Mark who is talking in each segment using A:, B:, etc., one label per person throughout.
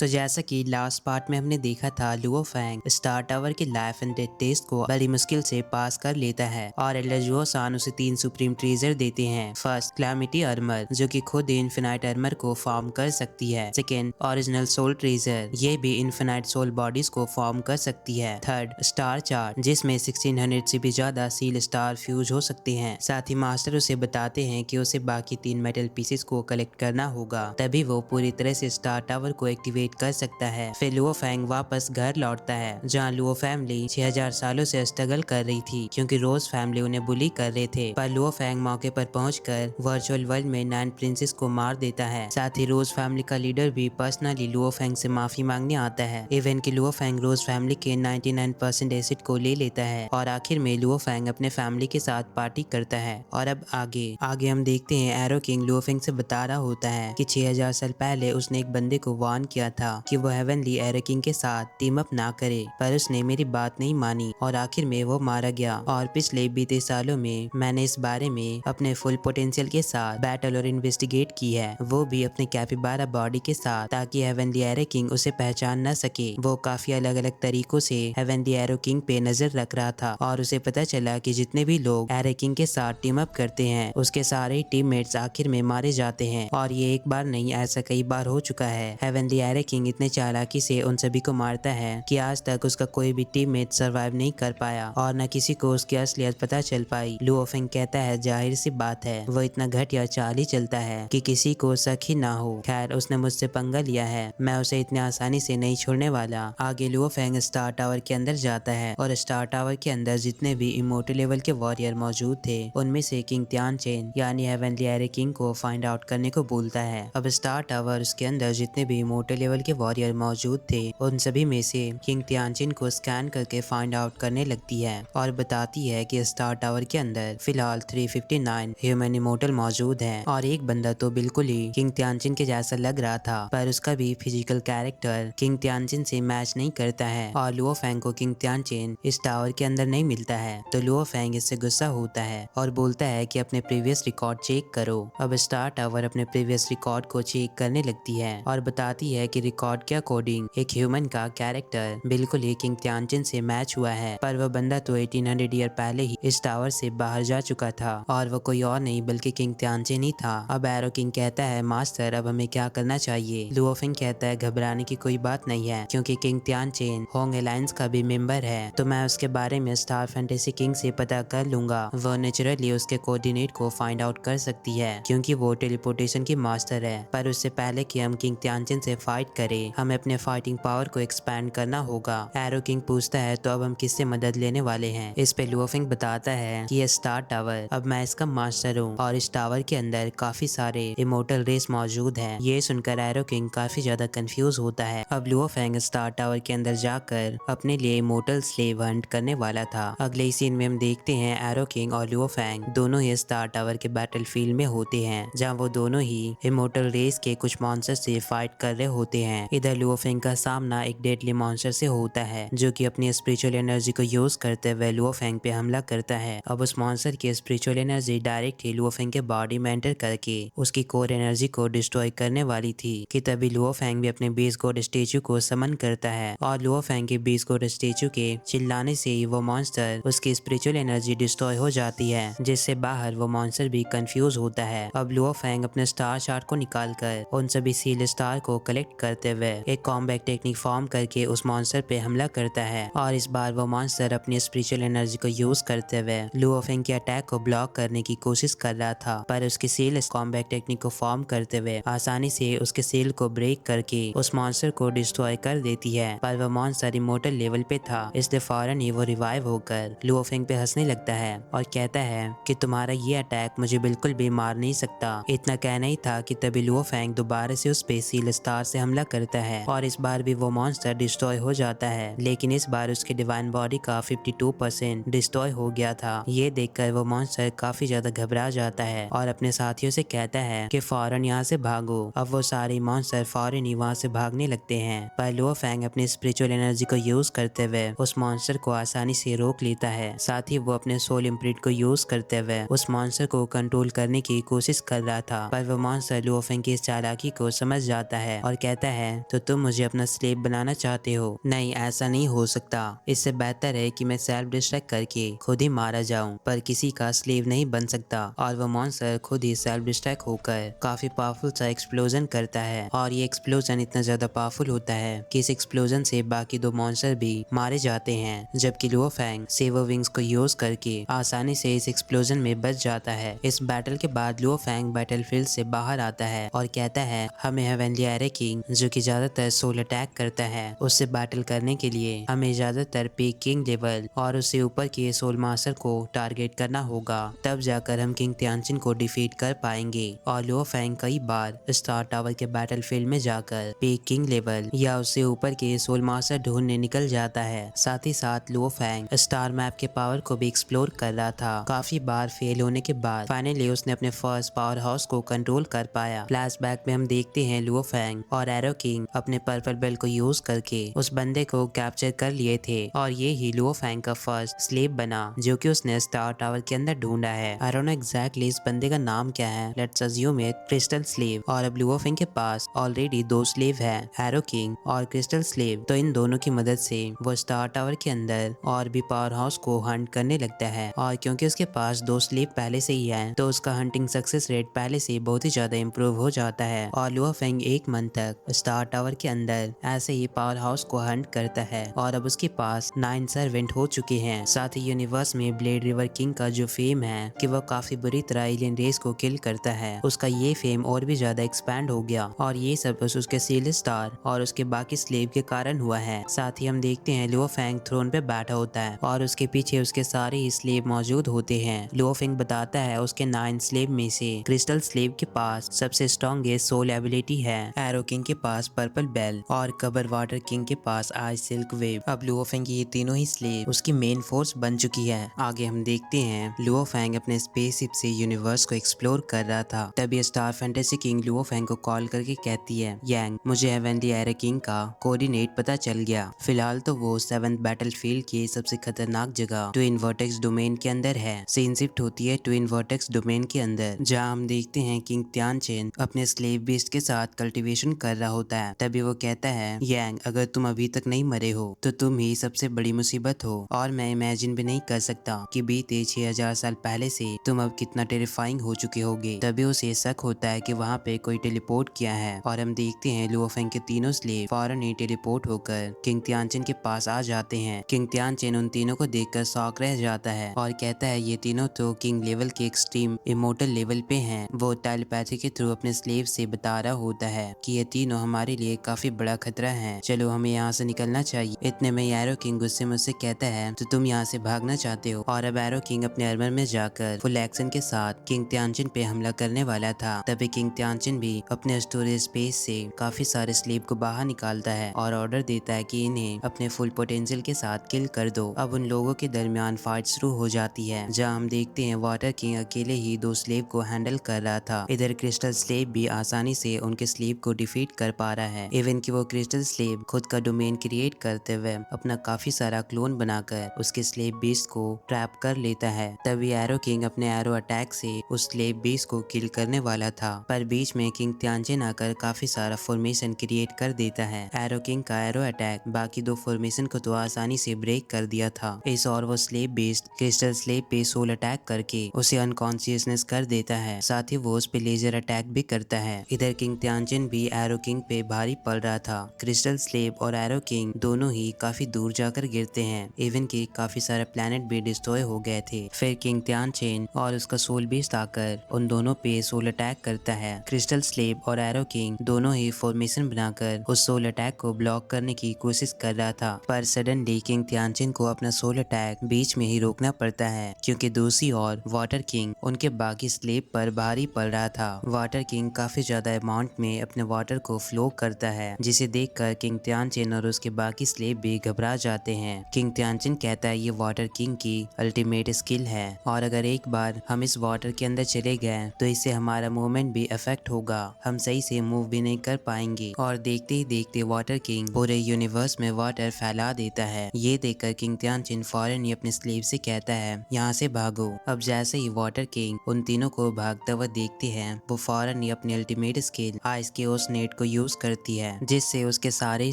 A: तो जैसा कि लास्ट पार्ट में हमने देखा था, लुओ फैंग स्टार टावर के लाइफ एंड डेथ टेस्ट को बड़ी मुश्किल से पास कर लेता है और एल्डर जुओ सान उसे 3 सुप्रीम ट्रेजर देते हैं। फर्स्ट, क्लैमिटी आर्मर, जो कि खुद इन्फिनाइट आर्मर को फॉर्म कर सकती है। सेकेंड, ओरिजिनल सोल ट्रेजर, ये भी इन्फिनाइट सोल बॉडीज को फॉर्म कर सकती है। थर्ड, स्टार चार्ट, जिसमें 1600 से भी ज्यादा सील स्टार फ्यूज हो सकते हैं। साथ ही मास्टर उसे बताते हैं कि उसे बाकी 3 मेटल पीसेस को कलेक्ट करना होगा, तभी वो पूरी तरह से स्टार टावर को एक्टिवेट कर सकता है। फिर लुओ फैंग वापस घर लौटता है, जहाँ लुओ फैमिली 6000 सालों से स्ट्रगल कर रही थी क्योंकि रोज फैमिली उन्हें बुली कर रहे थे। पर लुओ फैंग मौके पर पहुंचकर वर्चुअल वर्ल्ड में 9 प्रिंसेस को मार देता है। साथ ही रोज फैमिली का लीडर भी पर्सनली लुओ फैंग से माफी मांगने आता है। इवन कि लुओ फैंग रोज फैमिली के 99% एसिड को ले लेता है और आखिर में लुओ फैंग अपने फैमिली के साथ पार्टी करता है। और अब आगे हम देखते हैं एरो किंग लुओ फैंग से बता रहा होता है कि 6000 साल पहले उसने एक बंदे को वार्न किया था कि वो हेवनली एरो किंग के साथ टीम अप ना करे, पर उसने मेरी बात नहीं मानी और आखिर में वो मारा गया। और पिछले बीते सालों में मैंने इस बारे में अपने फुल पोटेंशियल के साथ बैटल और इन्वेस्टिगेट की है, वो भी अपने कैपिबारा बॉडी के साथ, ताकि हेवनली एरो किंग उसे पहचान न सके। वो काफी अलग अलग तरीकों से हेवनली एरो किंग पे नजर रख रहा था और उसे पता चला कि जितने भी लोग एरो किंग के साथ टीम अप करते हैं उसके सारे टीममेट्स आखिर में मारे जाते हैं। और ये एक बार नहीं, ऐसा कई बार हो चुका है। हेवनली एरो किंग इतने चालाकी से उन सभी को मारता है कि आज तक उसका कोई भी टीममेट सरवाइव नहीं कर पाया और न किसी को उसकी असलियत पता चल पाई। लुओ फैंग कहता है जाहिर सी बात है, वो इतना घटिया चाल ही चलता है कि किसी को शक ही ना हो। खैर, उसने मुझसे पंगा लिया है, मैं उसे इतने आसानी से नहीं छोड़ने वाला। आगे लुओ फैंग स्टार टावर के अंदर जाता है और स्टार टावर के अंदर जितने भी इमोर्टल लेवल के वॉरियर मौजूद थे उनमें से किंग त्यानचेन यानी हेवनली एरो किंग को फाइंड आउट करने को बोलता है। अब स्टार टावर उसके अंदर जितने भी इमोर्टल लेवल के वॉरियर मौजूद थे उन सभी में से किंग त्यानचेन को स्कैन करके फाइंड आउट करने लगती है और बताती है कि स्टार टावर के अंदर फिलहाल 359 ह्यूमन इमोर्टल मौजूद है और एक बंदा तो बिल्कुल ही किंग त्यानचेन के जैसा लग रहा था, पर उसका भी फिजिकल कैरेक्टर किंग त्यानचेन से मैच नहीं करता है और लुओ फैंग को किंग त्यानचेन इस टावर के अंदर नहीं मिलता है। तो लुओ फैंग इससे गुस्सा होता है और बोलता है कि अपने प्रीवियस रिकॉर्ड चेक करो। अब स्टार टावर अपने प्रीवियस रिकॉर्ड को चेक करने लगती है और बताती है कि रिकॉर्ड के अकॉर्डिंग एक ह्यूमन का कैरेक्टर बिल्कुल ही किंग त्यानचेन से मैच हुआ है, पर वह बंदा तो 1800 ईयर पहले ही इस टावर से बाहर जा चुका था और वो कोई और नहीं बल्कि किंग त्यानचेन ही था। अब एरो किंग कहता है मास्टर, अब हमें क्या करना चाहिए? लुओ फैंग कहता है घबराने की कोई बात नहीं है, क्योंकि किंग त्यानचेन होंग अलायंस का भी मेंबर है, तो मैं उसके बारे में स्टार फैंटेसी किंग से पता कर लूंगा। वो नेचुरली उसके कोऑर्डिनेट को फाइंड आउट कर सकती है क्योंकि वो टेलीपोर्टेशन की मास्टर है। पर उससे पहले कि हम किंग त्यानचेन से फाइट करें, हमें अपने फाइटिंग पावर को एक्सपैंड करना होगा। एरो किंग पूछता है तो अब हम किससे मदद लेने वाले हैं? इस पे लुओ फैंग बताता है कि ये स्टार टावर, अब मैं इसका मास्टर हूँ और इस टावर के अंदर काफी सारे इमोर्टल रेस मौजूद हैं। ये सुनकर एरो किंग काफी ज्यादा कंफ्यूज होता है। अब लुओ फैंग स्टार टावर के अंदर जाकर अपने लिए इमोर्टल स्लेव हंट करने वाला था। अगले ही सीन में हम देखते हैं एरो किंग और लुओ फैंग दोनों ही स्टार टावर के बैटल फील्ड में होते हैं, जहाँ वो दोनों ही इमोर्टल रेस के कुछ मॉन्स्टर से फाइट कर रहे होते हैं। इधर लुओ फैंग का सामना एक डेडली मॉन्स्टर से होता है जो कि अपनी स्पिरिचुअल एनर्जी को यूज करते हुए लुओ फैंग पे हमला करता है। अब उस मॉन्स्टर की स्पिरिचुअल एनर्जी डायरेक्ट ही लुओ फैंग के बॉडी में एंटर करके उसकी कोर एनर्जी को डिस्ट्रॉय करने वाली थी कि तभी लुओ फैंग भी अपने बेस गॉड स्टेचू को समन करता है और लुओ फैंग के बेस गॉड स्टेचू के चिल्लाने से ही वो मॉन्स्टर उसकी स्पिरिचुअल एनर्जी डिस्ट्रॉय हो जाती है, जिससे बाहर वो मॉन्स्टर भी कंफ्यूज होता है। अब लुओ फैंग अपने स्टार चार्ट को निकालकर उन सभी सील स्टार को कलेक्ट करते हुए एक कॉम्बैट टेक्निक फॉर्म करके उस मॉन्स्टर पे हमला करता है और इस बार वो मॉन्स्टर अपनी स्पिरिचुअल एनर्जी को यूज करते हुए लुओ फैंग के अटैक को ब्लॉक करने की कोशिश कर रहा था, पर उसकी सील कॉम्बैट टेक्निक को फॉर्म करते हुए आसानी से उसके सील को ब्रेक करके उस मॉन्स्टर को डिस्ट्रॉय कर देती है। पर वह मॉन्स्टर इमोर्टल लेवल पे था, इसलिए फौरन ही वो रिवाइव होकर लुओ फैंग पे हंसने लगता है और कहता है कि तुम्हारा ये अटैक मुझे बिल्कुल भी मार नहीं सकता। इतना कहना ही था कि तभी लुओ फैंग दोबारा से उस पे सील स्टार से हमला करता है और इस बार भी वो मॉन्स्टर डिस्ट्रॉय हो जाता है, लेकिन इस बार उसकी डिवाइन बॉडी का 52% डिस्ट्रॉय हो गया था। ये देखकर वो मॉन्स्टर काफी ज्यादा घबरा जाता है और अपने साथियों से कहता है कि फौरन यहाँ से भागो। अब वो सारे मॉन्स्टर फौरन ही वहाँ से भागने लगते हैं, पर लुओ फैंग अपनी स्पिरिचुअल एनर्जी को यूज करते हुए उस मॉन्स्टर को आसानी से रोक लेता है। साथ ही वो अपने सोल इम्प्रिंट को यूज करते हुए उस मॉन्स्टर को कंट्रोल करने की कोशिश कर रहा था, पर वो मॉन्स्टर लुओ फैंग की इस चालाकी को समझ जाता है और कहता है तो तुम मुझे अपना स्लेव बनाना चाहते हो। नहीं, ऐसा नहीं हो सकता। इससे बेहतर है कि मैं सेल्फ डिस्ट्रैक्ट करके खुद ही मारा जाऊं, पर किसी का स्लेव नहीं बन सकता। और वो मॉन्स्टर खुद ही सेल्फ डिस्ट्रैक्ट होकर काफी पावरफुल सा एक्सप्लोजन करता है और ये एक्सप्लोजन इतना ज्यादा पावरफुल होता है कि इस एक्सप्लोजन से बाकी दो मॉन्स्टर भी मारे जाते हैं, जबकि लुओ फैंग सेवर विंग्स को यूज करके आसानी से इस एक्सप्लोजन में बच जाता है। इस बैटल के बाद लुओ फैंग बैटलफील्ड से बाहर आता है और कहता है हमें हेवनली एरे किंग, जो कि ज्यादातर सोल अटैक करता है, उससे बैटल करने के लिए हमें ज्यादातर पीक किंग लेवल और उससे ऊपर के सोल मास्टर को टारगेट करना होगा, तब जाकर हम किंग तियानचिन को डिफीट कर पाएंगे। और लुओ फैंग कई बार स्टार टावर के बैटलफील्ड में जाकर पीक किंग लेवल या उससे ऊपर के सोल मास्टर ढूंढने निकल जाता है। साथ ही साथ लुओ फैंग स्टार मैप के पावर को भी एक्सप्लोर कर रहा था। काफी बार फेल होने के बाद फाइनली उसने अपने फर्स्ट पावर हाउस को कंट्रोल कर पाया। फ्लैशबैक में हम देखते हैं लुओ फैंग और एरो किंग अपने पर्पल बेल को यूज करके उस बंदे को कैप्चर कर लिए थे और ये ही लुओ फैंग का फर्स्ट स्लेव बना जो कि उसने स्टार टावर के अंदर ढूंढा है। आई डोंट नो एग्जैक्टली इस बंदे का नाम क्या है, let's assume it crystal slave. और अब लुओ फैंग के पास ऑलरेडी दो स्लेव है, एरो किंग और क्रिस्टल स्लेव, तो इन दोनों की मदद से वो स्टार टावर के अंदर और भी पावर हाउस को हंट करने लगता है। और क्योंकि उसके पास दो स्लेव पहले से ही है तो उसका हंटिंग सक्सेस रेट पहले से बहुत ही ज्यादा इम्प्रूव हो जाता है। और लुओ फैंग एक मंथ तक स्टार टावर के अंदर ऐसे ही पावर हाउस को हंट करता है और अब उसके पास 9 सर्वेंट हो चुके हैं। साथ ही यूनिवर्स में ब्लेड रिवर किंग का जो फेम है कि वो काफी बुरी तरह एलियन रेस को किल करता है, उसका ये फेम और भी ज्यादा एक्सपैंड हो गया और ये सब बस उसके सील स्टार और उसके बाकी स्लेव के कारण हुआ है। साथ ही हम देखते हैं लुओ फैंग थ्रोन पे बैठा होता है और उसके पीछे उसके सारे ही स्लेव मौजूद होते हैं। लुओ फैंग बताता है उसके 9 स्लेव में से क्रिस्टल स्लेव के पास सबसे स्ट्रॉन्गेस्ट सोल एबिलिटी है, एरो किंग के पास पर्पल बेल और कबर वाटर किंग के पास आइस सिल्क वेव। अब लुओ फैंग की ये तीनों ही स्लेव उसकी मेन फोर्स बन चुकी है। आगे हम देखते हैं लुओ फैंग अपने स्पेसशिप से यूनिवर्स को एक्सप्लोर कर रहा था, तभी star fantasy king Luo Fang को कॉल करके कहती है यांग, मुझे हेवनली एरे किंग का कोऑर्डिनेट पता चल गया। फिलहाल तो वो 7th बैटलफील्ड की सबसे खतरनाक जगह ट्विन वर्टेक्स डोमेन के अंदर है। सीन शिफ्ट होती है ट्विन वर्टेक्स डोमेन के अंदर, जहां हम देखते हैं किंग तियानचिन अपने स्लेव बीस्ट के साथ कल्टीवेशन कर रहा होता है। तभी वो कहता है यांग, अगर तुम अभी तक नहीं मरे हो तो तुम ही सबसे बड़ी मुसीबत हो और मैं इमेजिन भी नहीं कर सकता कि बीते 6000 साल पहले से तुम अब कितना टेरिफाइंग हो चुके होगे। तभी उसे शक होता है कि वहाँ पे कोई टेलीपोर्ट किया है और हम देखते हैं लुओ फैंग के तीनों स्लेव फौरन ही टेलीपोर्ट होकर किंग तियानचिन के पास आ जाते हैं। किंग तियानचिन उन तीनों को देखकर शॉक रह जाता है और कहता है ये तीनों तो किंग लेवल के एक्सट्रीम इमोर्टल लेवल पे हैं। वो टेलीपैथी के थ्रू अपने स्लेव से बता रहा होता है कि ये तीनों हमारे लिए काफी बड़ा खतरा है, चलो हमें यहाँ से निकलना चाहिए। इतने में एरो किंग गुस्से मुझसे कहता है तो तुम यहाँ से भागना चाहते हो, और अब एरो किंग अपने आर्मर में जाकर फुल एक्शन के साथ किंग तियानचिन पे हमला करने वाला था। तभी किंग तियानचिन भी अपने स्टोरेज स्पेस से काफी सारे स्लेव को बाहर निकालता है और ऑर्डर देता है कि इन्हें अपने फुल पोटेंशियल के साथ किल कर दो। अब उन लोगों के दरमियान फाइट शुरू हो जाती है, जहाँ हम देखते हैं वाटर किंग अकेले ही दो स्लेव को हैंडल कर रहा था। इधर क्रिस्टल स्लेव भी आसानी से उनके स्लेव को डिफीट कर पा रहा है। इवन कि वो क्रिस्टल स्लेव खुद का डोमेन क्रिएट करते हुए अपना काफी सारा क्लोन बनाकर उसके स्लेव बीस्ट को ट्रैप कर लेता है। तभी एरो किंग अपने एरो अटैक से उस स्लेव बीस्ट को किल करने वाला था, पर बीच में किंग तियानचिन आकर काफी सारा फॉर्मेशन क्रिएट कर देता है। एरो किंग का एरो अटैक बाकी दो फॉर्मेशन को तो आसानी से ब्रेक कर दिया था। इस और वो स्लेव बीस्ट क्रिस्टल स्लेव पे सोल अटैक करके उसे अनकॉन्शियसनेस कर देता है, साथ ही वो उस पे लेजर अटैक भी करता है। इधर किंग तियानचिन भी एरो किंग पे भारी पड़ रहा था। क्रिस्टल स्लेव और एरो किंग दोनों ही काफी दूर जाकर गिरते हैं, इवन कि काफी सारे प्लेनेट भी डिस्ट्रॉय हो गए थे। फिर किंग तियानचिन और उसका सोल बीस्ट आकर उन दोनों पे सोल अटैक करता है। क्रिस्टल स्लेव और एरो किंग दोनों ही फॉर्मेशन बनाकर उस सोल अटैक को ब्लॉक करने की कोशिश कर रहा था, पर सडनली किंग तियानचिन को अपना सोल अटैक बीच में ही रोकना पड़ता है, क्योंकि दूसरी ओर वाटर किंग उनके बाकी स्लेव पर भारी पड़ रहा था। वाटर किंग काफी ज्यादा अमाउंट में अपने वाटर को फ्लो करता है, जिसे देखकर किंग तियानचिन और उसके बाकी स्लेव भी घबरा जाते हैं। किंग तियानचिन कहता है ये वाटर किंग की अल्टीमेट स्किल है और अगर एक बार हम इस वाटर के अंदर चले गए तो इससे हमारा मूवमेंट भी अफेक्ट होगा, हम सही से मूव भी नहीं कर पाएंगे। और देखते ही देखते वाटर किंग पूरे यूनिवर्स में वाटर फैला देता है। ये देखकर किंग तियानचिन फौरन ही अपने स्लेव से कहता है यहाँ से भागो। अब जैसे ही वाटर किंग उन तीनों को भागता हुआ देखते हैं, वो फौरन ही अपनी अल्टीमेट स्किल आइस के ओस नेट को यूज करती है, जिससे उसके सारे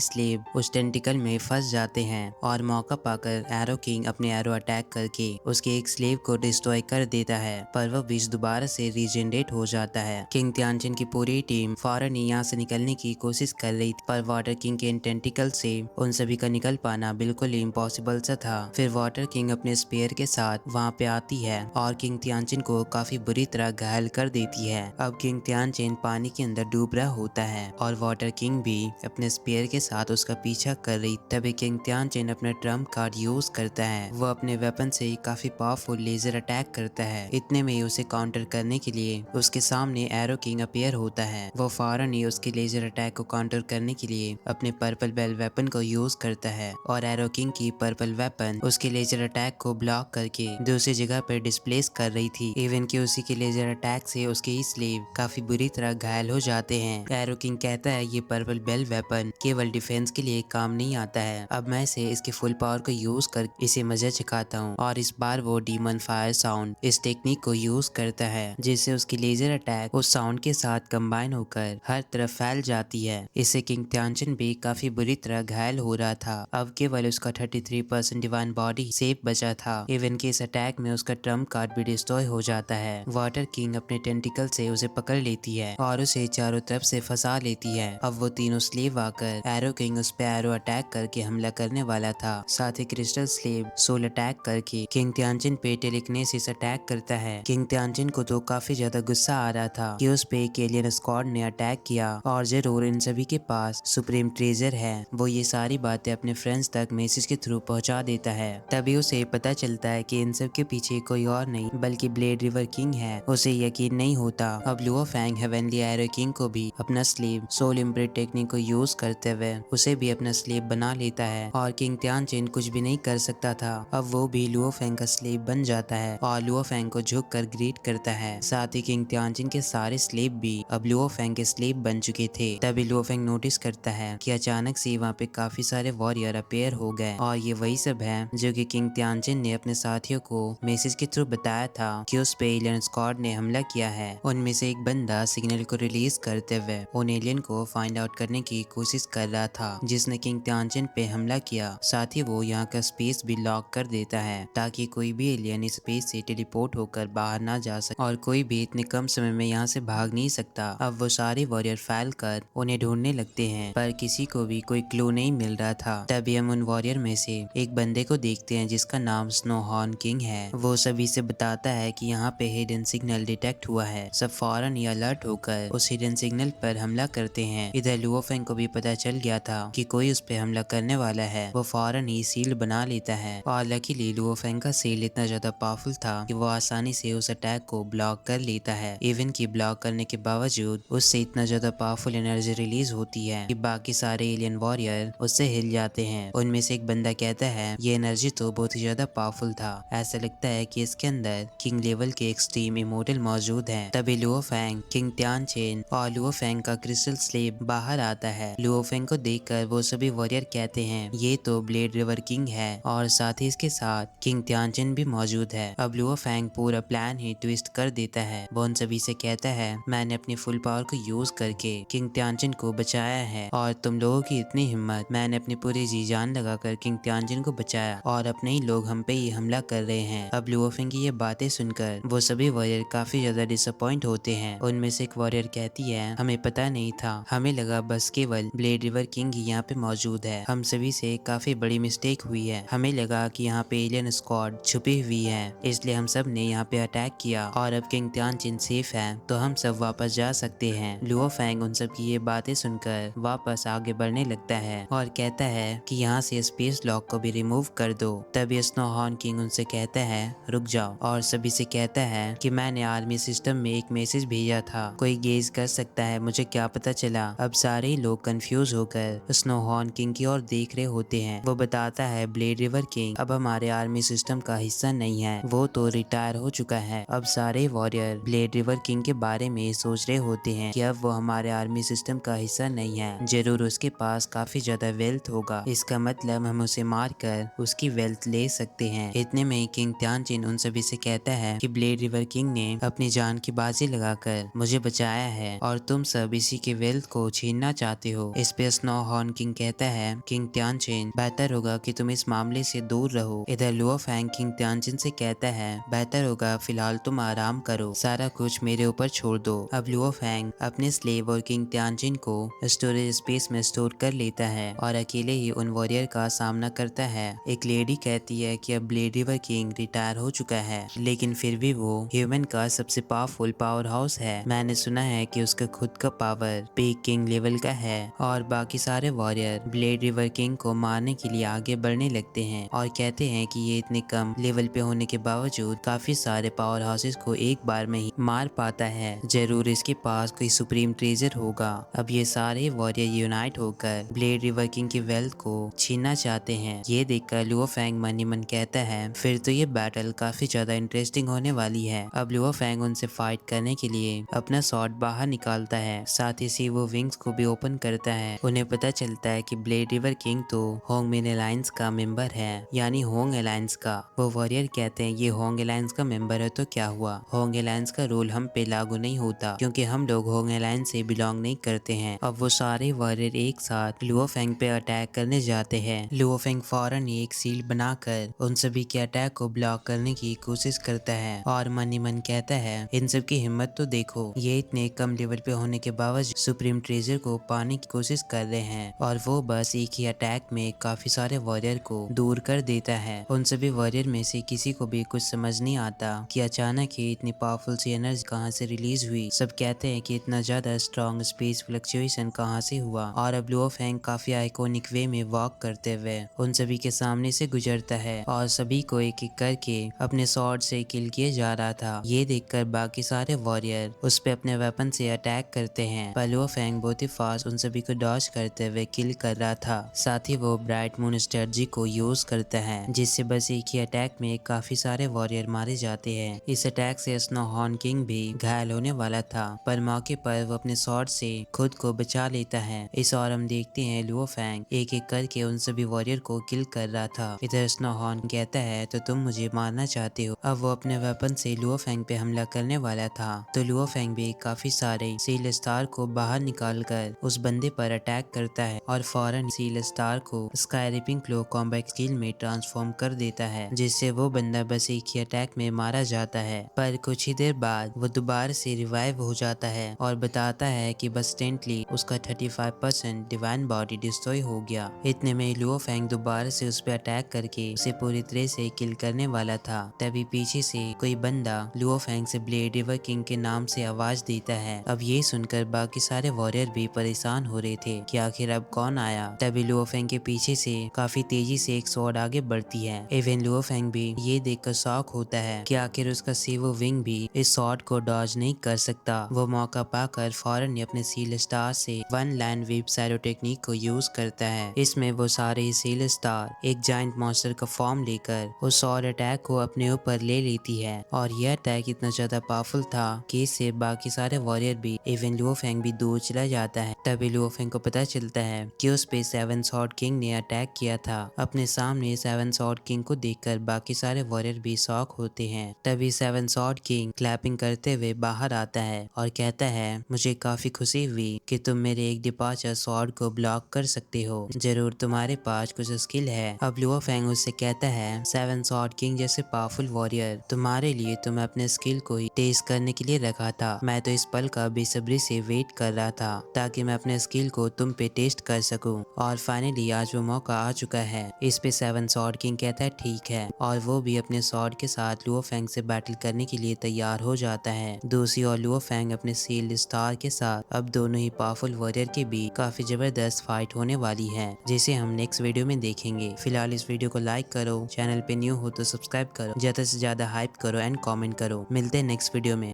A: स्लेव उस टेंटिकल में फंस जाते हैं और मौका पाकर एरो किंग अपने एरो अटैक करके उसके एक स्लेव को डिस्ट्रॉय कर देता है, पर वह विश दोबारा से रीजनरेट हो जाता है। किंग तियानचिन की पूरी टीम फौरन ही यहाँ से निकलने की कोशिश कर रही थी, पर वाटर किंग के इन टेंटिकल से उन सभी का निकल पाना बिल्कुल ही इम्पॉसिबल सा था। फिर वाटर किंग अपने स्पेयर के साथ वहाँ पे आती है और किंग तियानचिन को काफी बुरी तरह घायल कर देती है। अब किंग तियानचिन पानी के अंदर डूब रहा होता है और वाटर किंग भी अपने स्पेयर के साथ उसका पीछा कर रही। तभी किंग तियानचिन अपना ट्रम्प कार्ड यूज करता है। वो अपने वेपन से काफी पावरफुल लेजर अटैक करता है। इतने में उसे काउंटर करने के लिए उसके सामने एरो किंग अपीयर होता है। वो फौरन ही उसके लेजर अटैक को काउंटर करने के लिए अपने पर्पल बेल वेपन को यूज करता है और एरो किंग की पर्पल वेपन उसके लेजर अटैक को ब्लॉक करके दूसरी जगह पर डिस्प्लेस कर रही थी। इवन कि उसी के लेजर अटैक से उसके ही स्लेव काफी बुरी तरह घायल हो जाते हैं। एरो किंग कहता है ये पर्पल बेल वेपन केवल डिफेंस के लिए काम नहीं आता है, अब मैं इसे इसके फुल पावर को यूज कर इसे मजा चखाता हूँ। और इस बार वो डीमन फायर साउंड इस टेक्निक को यूज करता है, जिससे उसकी लेजर अटैक उस साउंड के साथ कंबाइन होकर हर तरफ फैल जाती है। इससे किंग तियानचिन भी काफी बुरी तरह घायल हो रहा था। अब केवल उसका 33% डिवाइन बॉडी सेफ बचा था। इवन कि इस अटैक में उसका ट्रम्प कार्ड भी डिस्ट्रॉय हो जाता है। वाटर किंग अपने टेंटिकल से उसे पकड़ लेती है और उसे चारों तरफ से फंसा लेती है। अब वो तीनों स्लेव आकर एरो किंग उस पे एरो अटैक करके हमला करने वाला था। साथ ही क्रिस्टल स्लेव सोल अटैक करके किंग तियानचिन पे टेलीकिनेसिस अटैक करता है। किंग तियानचिन को तो काफी ज्यादा गुस्सा आ रहा था कि उस पे एक एलियन स्क्वाड ने अटैक किया और जरूर इन सभी के पास सुप्रीम ट्रेजर है। वो ये सारी बातें अपने फ्रेंड्स तक मैसेज के थ्रू पहुंचा देता है। तभी उसे पता चलता है कि इन सब के पीछे कोई और नहीं बल्कि ब्लेड रिवर किंग है। उसे यकीन नहीं होता। अब Luo Fang heavenly arrow king को भी अपना स्लेव सोल इम्प्रिंट टेक्निक को यूज करते हुए उसे भी अपना स्लेव बना लेता है और किंग तियानचिन कुछ भी नहीं कर सकता था। अब वो भी लुओ फैंग का स्लेव बन जाता है और लुओ फैंग को झुक कर ग्रीट करता है। साथ ही किंग तियानचिन के सारे स्लेव भी अब लुओ फैंग के स्लेव बन चुके थे। तभी लुओ फैंग नोटिस करता है कि अचानक से वहाँ पे काफी सारे वॉरियर अपेयर हो गए और ये वही सब है जो कि किंग तियानचिन ने अपने साथियों को मैसेज के थ्रू बताया था कि उस पे एलियन स्क्वाड ने हमला किया है। उनमें से एक बंदा सिग्नल को रिलीज करते हुए उन एलियन को फाइंड आउट करने की कोशिश कर रहा था, जिसने किंग तियानचिन पे हमला किया। साथ ही वो यहाँ का स्पेस भी लॉक कर देता है ताकि कोई भी एलियन इस स्पेस से टेलीपोर्ट होकर बाहर ना जा सके और कोई भी इतने कम समय में यहाँ से भाग नहीं सकता। अब वो सारे वॉरियर फैल कर उन्हें ढूंढने लगते हैं, पर किसी को भी कोई क्लू नहीं मिल रहा था। तभी हम उन वॉरियर में से एक बंदे को देखते हैं जिसका नाम स्नोहॉर्न किंग है। वो सभी से बताता है कि यहाँ पे हिडन सिग्नल डिटेक्ट हुआ है। सब फौरन ही अलर्ट होकर उस हिडन सिग्नल पर हमला करते हैं। इधर लुओ फैंग को भी पता चल गया था कि कोई उस पे हमला करने वाला है। वो फौरन ही सील बना लेता है और लकीली लुओ फैंग का सील इतना ज्यादा पावरफुल था कि वो आसानी से उस अटैक को ब्लॉक कर लेता है। इवन की ब्लॉक करने के बावजूद उससे इतना ज्यादा पावरफुल एनर्जी रिलीज होती है कि बाकी सारे एलियन वॉरियर उससे हिल जाते हैं। उनमें से एक बंदा कहता है ये एनर्जी तो बहुत ही ज्यादा पावरफुल था, ऐसा लगता है कि इसके अंदर किंग लेवल के एक्सट्रीम इमोर्टल मौजूद हैं। तभी लुओ फैंग, किंग तियानचिन और लुओ फैंग का क्रिस्टल स्लेव बाहर आता है। लुओ फैंग को देखकर वो सभी वॉरियर कहते हैं ये तो ब्लेड रिवर किंग है और साथ ही इसके साथ किंग तियानचिन भी मौजूद है। अब लुओ फैंग पूरा प्लान ही ट्विस्ट कर देता है। वो उन सभी से कहता है मैंने अपनी फुल पावर को यूज करके किंग तियानचिन को बचाया है और तुम लोगों की इतनी हिम्मत, मैंने अपनी पूरी जी जान लगाकर किंग तियानचिन को बचाया और अपने ही लोग हम पे ही हमला कर रहे हैं। अब लुओ फैंग की ये बातें सुनकर वो सभी वॉरियर काफी ज्यादा डिसअपॉइंट होते हैं। उनमें से एक वॉरियर कहती है हमें पता नहीं था, हमें लगा बस केवल ब्लेड रिवर किंग ही यहाँ पे मौजूद है। हम सभी से काफी बड़ी मिस्टेक हुई है। हमें लगा कि यहाँ पे एलियन स्क्वाड छुपी हुई है, इसलिए हम सब ने यहाँ पे अटैक किया और अब किंग तियानचिन सेफ है तो हम सब वापस जा सकते हैं। लुओ फैंग उन सब की ये बातें सुनकर वापस आगे बढ़ने लगता है और कहता है कि यहाँ से स्पेस लॉक को भी रिमूव कर दो। तभी स्नोहॉर्न किंग उनसे कहता है रुक जाओ और सभी से कहता है कि मैंने आर्मी सिस्टम में एक मैसेज भेजा था, कोई गेज कर सकता है मुझे क्या पता चला। अब सारे लोग कंफ्यूज होकर स्नोहॉर्न किंग की ओर देख रहे होते हैं। वो बताता है ब्लेड रिवर किंग अब हमारे आर्मी सिस्टम का हिस्सा नहीं है, वो तो रिटायर हो चुका है। अब सारे वॉरियर ब्लेड रिवर किंग के बारे में सोच रहे होते हैं कि अब वो हमारे आर्मी सिस्टम का हिस्सा नहीं है, जरूर उसके पास काफी ज्यादा वेल्थ होगा, इसका मतलब हम उसे मार कर उसकी वेल्थ ले सकते हैं। इतने में ही किंग तियानचिन उन सभी से कहता है कि ब्लेड रिवर किंग ने अपनी जान की बाजी लगाकर मुझे बचाया है और तुम सब इसी की वेल्थ को छीनना चाहते हो। इस पे स्नो हॉर्न किंग कहता है, किंग तियानचिन बेहतर होगा कि तुम इस मामले से दूर रहो। इधर लुओ फैंग किंग तियानचिन से कहता है, बेहतर होगा फिलहाल तुम आराम करो, सारा कुछ मेरे ऊपर छोड़ दो। अब लुओ फैंग अपने स्लेव और किंग तियानचिन को स्टोरेज स्पेस में स्टोर कर लेता है और अकेले ही उन वॉरियर का सामना करता है। एक लेडी कहती है कि अब ब्लेड रिवर किंग रिटायर हो चुका है, लेकिन फिर भी वो ह्यूमन का सबसे पावरफुल पावर हाउस है। मैंने सुना है कि उसका खुद का पावर पीक किंग लेवल का है। और बाकी सारे वॉरियर ब्लेड रिवर किंग को मारने के लिए आगे बढ़ने लगते हैं और कहते हैं कि ये इतने कम लेवल पे होने के बावजूद काफी सारे पावर हाउसेस को एक बार में ही मार पाता है, जरूर इसके पास कोई सुप्रीम ट्रेजर होगा। अब ये सारे वॉरियर यूनाइट होकर ब्लेड रिवर किंग की वेल्थ को छीनना चाहते हैं। ये देखकर लुओ फैंग मन ही मन कहता है, फिर तो ये बैटल काफी ज्यादा इंटरेस्टिंग होने वाली है। अब लुओ फैंग उनसे फाइट करने के लिए अपना स्वॉर्ड बाहर निकालता है, साथ ही वो विंग्स को भी ओपन करता है। उन्हें पता चलता है कि ब्लेड रिवर किंग तो होंग मिन अलायंस का मेंबर है, यानी होंग अलायंस का। वो वॉरियर कहते हैं, ये होंग अलायंस का मेंबर है तो क्या हुआ, होंग अलायंस का रूल हम पे लागू नहीं होता क्योंकि हम लोग होंग अलायंस से बिलोंग नहीं करते हैं। अब वो सारे वॉरियर एक साथ लुओ फैंग पे अटैक करने जाते हैं। लुओ फैंग फौरन एक सील बनाकर उन सभी के अटैक को ब्लॉक करने की कोशिश करता है और मन ही मन कहता है, इन सब की हिम्मत तो देखो, ये इतने कम लेवल पे होने के बावजूद सुप्रीम ट्रेजर को पाने की कोशिश कर रहे हैं और वो बस एक ही अटैक में काफी सारे वॉरियर को दूर कर देता है। उन सभी वॉरियर में से किसी को भी कुछ समझ नहीं आता कि अचानक ही इतनी पावरफुल सी एनर्जी कहाँ से रिलीज हुई। सब कहते हैं कि इतना ज्यादा स्ट्रॉन्ग स्पेस फ्लक्चुएशन कहाँ से हुआ। और अब लुओ फैंग काफी आइकॉनिक वे में वॉक करते हुए उन सभी के सामने से गुजरता है और सभी को एक एक करके अपने स्वॉर्ड से किल किए जा रहा था। ये देखकर बाकी सारे वॉरियर उस पे अपने वेपन से अटैक करते हैं, पर लुओ फैंग बहुत ही फास्ट उन सभी को डॉज करते हुए किल कर रहा था। साथ ही वो ब्राइट मून स्ट्रेटजी को यूज करता है, जिससे बस एक ही अटैक में काफी सारे वॉरियर मारे जाते हैं। इस अटैक से स्नो हॉर्न किंग भी घायल होने वाला था, पर मौके पर वो अपने स्वॉर्ड से खुद को बचा लेता है। इस और हम देखते हैं लुओ फैंग एक एक करके उन सभी वॉरियर को किल कर रहा था। इधर स्नो हॉर्न कहता है, तो तुम मुझे मारना चाहते हो। अब वो अपने वेपन से लुओ फैंग पे हमला करने वाला था, तो लुओ फैंग भी काफी सारे सील स्टार को बाहर निकाल कर उस बंदे पर अटैक करता है और फौरन सील स्टार को स्काई रिपिंग क्लो कॉम्बैट स्किल में ट्रांसफॉर्म कर देता है, जिससे वो बंदा बस एक ही अटैक में मारा जाता है। पर कुछ ही देर बाद वो दोबारा से रिवाइव हो जाता है और बताता है कि बस इंस्टेंटली उसका 35% डिवाइन बॉडी डिस्ट्रॉय हो गया। इतने में लुओ फैंग दोबारा से उस पर अटैक करके उसे पूरी तरह से किल करने वाला था। तभी पीछे से कोई बंदा लुओ फैंग से ब्लेड रिवर किंग के नाम से आवाज देता है। अब ये सुनकर बाकी सारे वॉरियर भी परेशान हो रहे थे कि आखिर अब कौन आया। तभी लुओ फैंग के पीछे से काफी तेजी से एक स्वॉर्ड आगे बढ़ती है। इवन लुओ फैंग भी ये देखकर शॉक होता है कि आखिर उसका सीवो विंग भी इस स्वॉर्ड को डॉज नहीं कर सकता। वो मौका पाकर फौरन अपने सील स्टार से वन लाइन वेब साइरो टेक्निक को यूज करता है। इसमें वो सारे सील स्टार एक जायंट मॉन्स्टर का फॉर्म लेकर उस स्वॉर्ड अटैक को अपने ऊपर ले लेती है और यह अटैक इतना ज्यादा पावरफुल था कि इससे बाकी सारे वॉरियर भी इवन लुओ फैंग भी दूर चला जाता है। तभी लुओ फैंग को पता चलता है कि उस पे सेवन स्वॉर्ड किंग ने अटैक किया था। अपने सामने सेवन स्वॉर्ड किंग को देखकर बाकी सारे वॉरियर भी शॉक होते हैं। तभी सेवन स्वॉर्ड किंग क्लैपिंग करते हुए बाहर आता है और कहता है, मुझे काफी खुशी हुई कि तुम मेरे एक डिपार्चर स्वॉर्ड को ब्लॉक कर सकते हो, जरूर तुम्हारे पास कुछ स्किल है। अब लुओ फैंग उससे कहता है, सेवन स्वॉर्ड किंग जैसे पावरफुल वॉरियर तुम्हारे लिए तो मैं अपने स्किल को ही टेस्ट करने के लिए रखा था। मैं तो इस पल का बेसब्री से वेट कर रहा था ताकि मैं अपने स्किल को तुम पे टेस्ट कर सकूं और फाइनली आज वो मौका आ चुका है। इस पे सेवन स्वॉर्ड किंग कहता है ठीक है, और वो भी अपने स्वॉर्ड के साथ लुओ फैंग से बैटल करने के लिए तैयार हो जाता है। दूसरी ओर लुओ फैंग अपने सील्ड स्टार के साथ अब दोनों ही पावरफुल वॉरियर के बीच काफी जबरदस्त फाइट होने वाली है, जिसे हम नेक्स्ट वीडियो में देखेंगे। फिलहाल इस वीडियो को लाइक करो, चैनल पे न्यू हो तो सब्सक्राइब करो, ज्यादा से ज्यादा हाइप करो एंड कमेंट करो। मिलते हैं नेक्स्ट वीडियो में।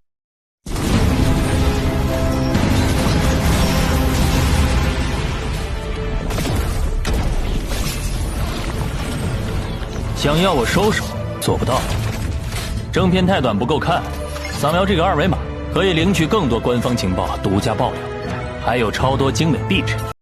B: 想要我收手，做不到。正片太短不够看，扫描这个二维码可以领取更多官方情报、独家爆料，还有超多精美壁纸。